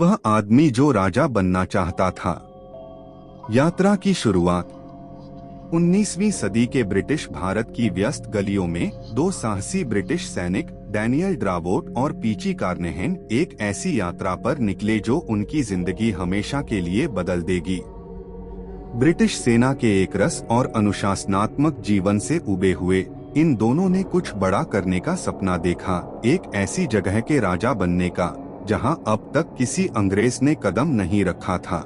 वह आदमी जो राजा बनना चाहता था। यात्रा की शुरुआत 19वीं सदी के ब्रिटिश भारत की व्यस्त गलियों में दो साहसी ब्रिटिश सैनिक डैनियल ड्रावोट और पीची कार्नेहन एक ऐसी यात्रा पर निकले जो उनकी जिंदगी हमेशा के लिए बदल देगी। ब्रिटिश सेना के एक रस और अनुशासनात्मक जीवन से उबे हुए इन दोनों ने कुछ बड़ा करने का सपना देखा, एक ऐसी जगह के राजा बनने का जहां अब तक किसी अंग्रेज ने कदम नहीं रखा था।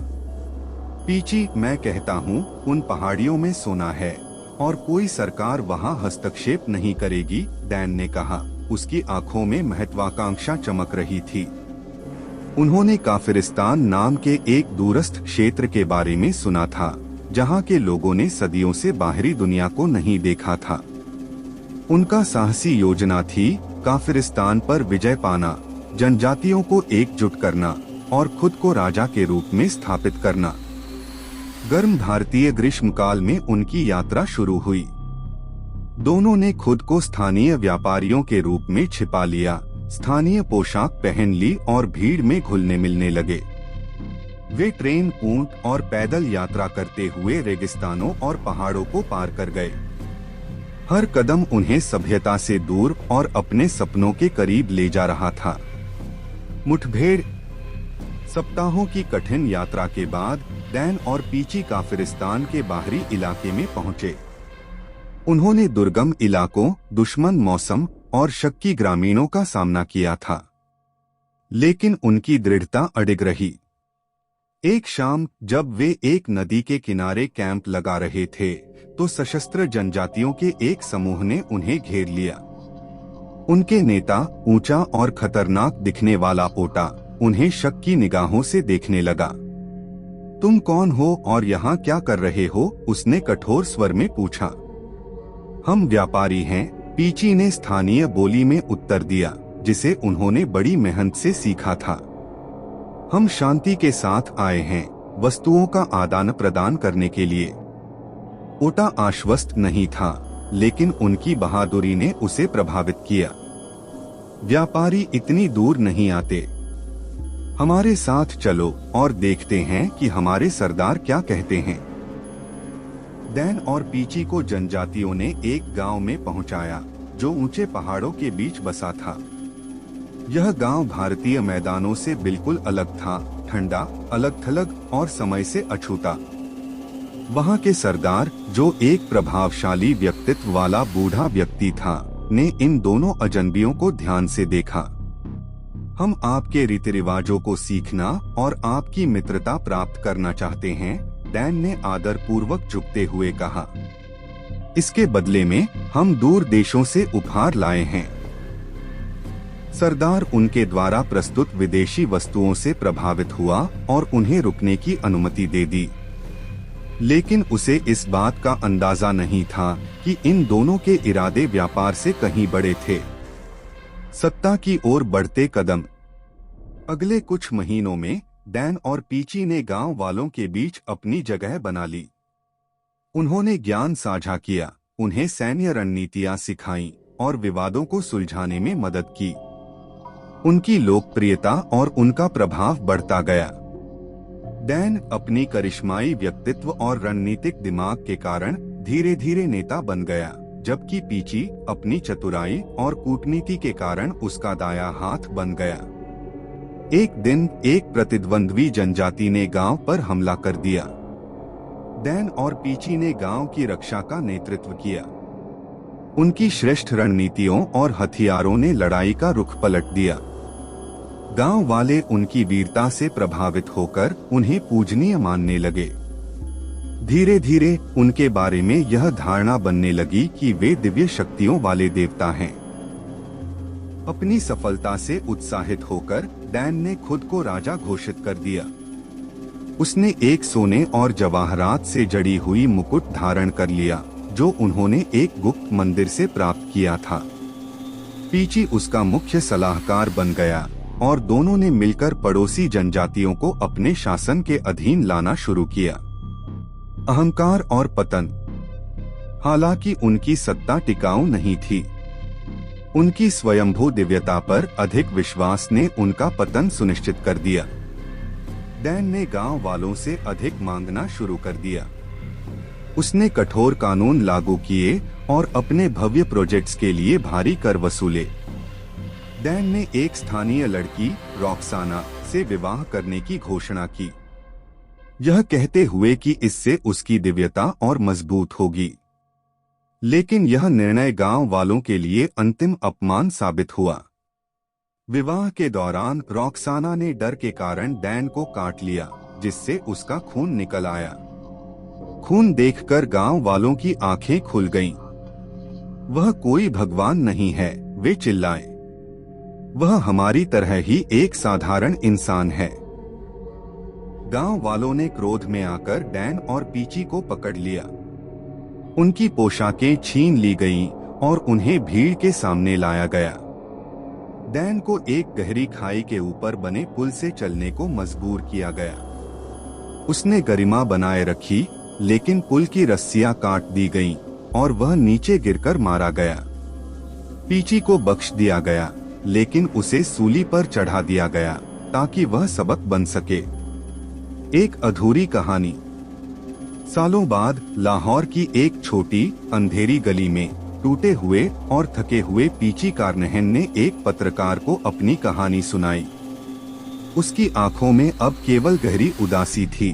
पीची, मैं कहता हूं, उन पहाड़ियों में सोना है और कोई सरकार वहां हस्तक्षेप नहीं करेगी, डैन ने कहा। उसकी आंखों में महत्वाकांक्षा चमक रही थी। उन्होंने काफिरिस्तान नाम के एक दूरस्थ क्षेत्र के बारे में सुना था, जहां के लोगों ने सदियों से बाहरी दुनिया को नहीं देखा था। उनका साहसी योजना थी काफिरिस्तान पर विजय पाना, जनजातियों को एकजुट करना और खुद को राजा के रूप में स्थापित करना। गर्म भारतीय ग्रीष्मकाल में उनकी यात्रा शुरू हुई। दोनों ने खुद को स्थानीय व्यापारियों के रूप में छिपा लिया, स्थानीय पोशाक पहन ली और भीड़ में घुलने मिलने लगे। वे ट्रेन, ऊंट और पैदल यात्रा करते हुए रेगिस्तानों और पहाड़ों को पार कर गए। हर कदम उन्हें सभ्यता से दूर और अपने सपनों के करीब ले जा रहा था। मुठभेड़। सप्ताहों की कठिन यात्रा के बाद डैन और पीची काफिरिस्तान के बाहरी इलाके में पहुंचे। उन्होंने दुर्गम इलाकों, दुश्मन मौसम और शक्की ग्रामीणों का सामना किया था, लेकिन उनकी दृढ़ता अडिग रही। एक शाम जब वे एक नदी के किनारे कैंप लगा रहे थे, तो सशस्त्र जनजातियों के एक समूह ने उन्हें घेर लिया। उनके नेता, ऊंचा और खतरनाक दिखने वाला ओटा, उन्हें शक की निगाहों से देखने लगा। तुम कौन हो और यहाँ क्या कर रहे हो? उसने कठोर स्वर में पूछा। हम व्यापारी हैं, पीची ने स्थानीय बोली में उत्तर दिया, जिसे उन्होंने बड़ी मेहनत से सीखा था। हम शांति के साथ आए हैं, वस्तुओं का आदान प्रदान करने के लिए। ओटा आश्वस्त नहीं था, लेकिन उनकी बहादुरी ने उसे प्रभावित किया। व्यापारी इतनी दूर नहीं आते। हमारे साथ चलो और देखते हैं कि हमारे सरदार क्या कहते हैं। डैन और पीची को जनजातियों ने एक गांव में पहुंचाया, जो ऊंचे पहाड़ों के बीच बसा था। यह गांव भारतीय मैदानों से बिल्कुल अलग था, ठंडा, अलग-थलग और समय से अछूता। वहां के सरदार, जो एक प्रभावशाली व्यक्तित्व वाला बूढ़ा व्यक्ति था, ने इन दोनों अजनबियों को ध्यान से देखा। हम आपके रीति रिवाजों को सीखना और आपकी मित्रता प्राप्त करना चाहते हैं, डैन ने आदर पूर्वक झुकते हुए कहा। इसके बदले में हम दूर देशों से उपहार लाए हैं। सरदार उनके द्वारा प्रस्तुत विदेशी वस्तुओं से प्रभावित हुआ और उन्हें रुकने की अनुमति दे दी। लेकिन उसे इस बात का अंदाजा नहीं था कि इन दोनों के इरादे व्यापार से कहीं बड़े थे। सत्ता की ओर बढ़ते कदम। अगले कुछ महीनों में डैन और पीची ने गांव वालों के बीच अपनी जगह बना ली। उन्होंने ज्ञान साझा किया, उन्हें सैन्य रणनीतियां सिखाईं और विवादों को सुलझाने में मदद की। उनकी लोकप्रियता और उनका प्रभाव बढ़ता गया। डैन अपनी करिश्माई व्यक्तित्व और रणनीतिक दिमाग के कारण धीरे धीरे नेता बन गया, जबकि पीची अपनी चतुराई और कूटनीति के कारण उसका दायां हाथ बन गया। एक दिन एक प्रतिद्वंद्वी जनजाति ने गांव पर हमला कर दिया। डैन और पीची ने गांव की रक्षा का नेतृत्व किया। उनकी श्रेष्ठ रणनीतियों और हथियारों ने लड़ाई का रुख पलट दिया। गांव वाले उनकी वीरता से प्रभावित होकर उन्हें पूजनीय मानने लगे। धीरे धीरे उनके बारे में यह धारणा बनने लगी कि वे दिव्य शक्तियों वाले देवता हैं। अपनी सफलता से उत्साहित होकर डैन ने खुद को राजा घोषित कर दिया। उसने एक सोने और जवाहरात से जड़ी हुई मुकुट धारण कर लिया, जो उन्होंने एक गुप्त मंदिर से प्राप्त किया था। पीची उसका मुख्य सलाहकार बन गया और दोनों ने मिलकर पड़ोसी जनजातियों को अपने शासन के अधीन लाना शुरू किया। अहंकार और पतन। हालांकि उनकी सत्ता टिकाऊ नहीं थी। उनकी स्वयंभू दिव्यता पर अधिक विश्वास ने उनका पतन सुनिश्चित कर दिया। डैन ने गांव वालों से अधिक मांगना शुरू कर दिया। उसने कठोर कानून लागू किए और अपने भव्य प्रोजेक्ट्स के लिए भारी कर वसूले। डैन ने एक स्थानीय लड़की रॉक्साना से विवाह करने की घोषणा की, यह कहते हुए कि इससे उसकी दिव्यता और मजबूत होगी। लेकिन यह निर्णय गांव वालों के लिए अंतिम अपमान साबित हुआ। विवाह के दौरान रॉक्साना ने डर के कारण डैन को काट लिया, जिससे उसका खून निकल आया। खून देखकर गांव वालों की आंखें खुल गईं। वह कोई भगवान नहीं है, वे चिल्लाए। वह हमारी तरह ही एक साधारण इंसान है। गांव वालों ने क्रोध में आकर डैन और पीची को पकड़ लिया। उनकी पोशाकें छीन ली गईं और उन्हें भीड़ के सामने लाया गया। डैन को एक गहरी खाई के ऊपर बने पुल से चलने को मजबूर किया गया। उसने गरिमा बनाए रखी, लेकिन पुल की रस्सियां काट दी गईं और वह नीचे गिरकर मारा गया। पीची को बख्श दिया गया, लेकिन उसे सूली पर चढ़ा दिया गया ताकि वह सबक बन सके। एक अधूरी कहानी। सालों बाद लाहौर की एक छोटी अंधेरी गली में टूटे हुए और थके हुए पीची कारनहन ने एक पत्रकार को अपनी कहानी सुनाई। उसकी आंखों में अब केवल गहरी उदासी थी।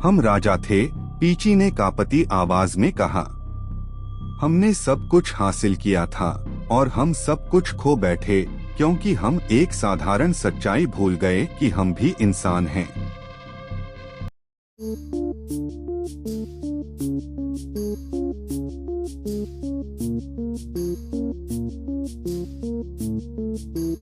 हम राजा थे, पीची ने कांपती आवाज में कहा। हमने सब कुछ हासिल किया था और हम सब कुछ खो बैठे, क्योंकि हम एक साधारण सच्चाई भूल गए कि हम भी इंसान हैं।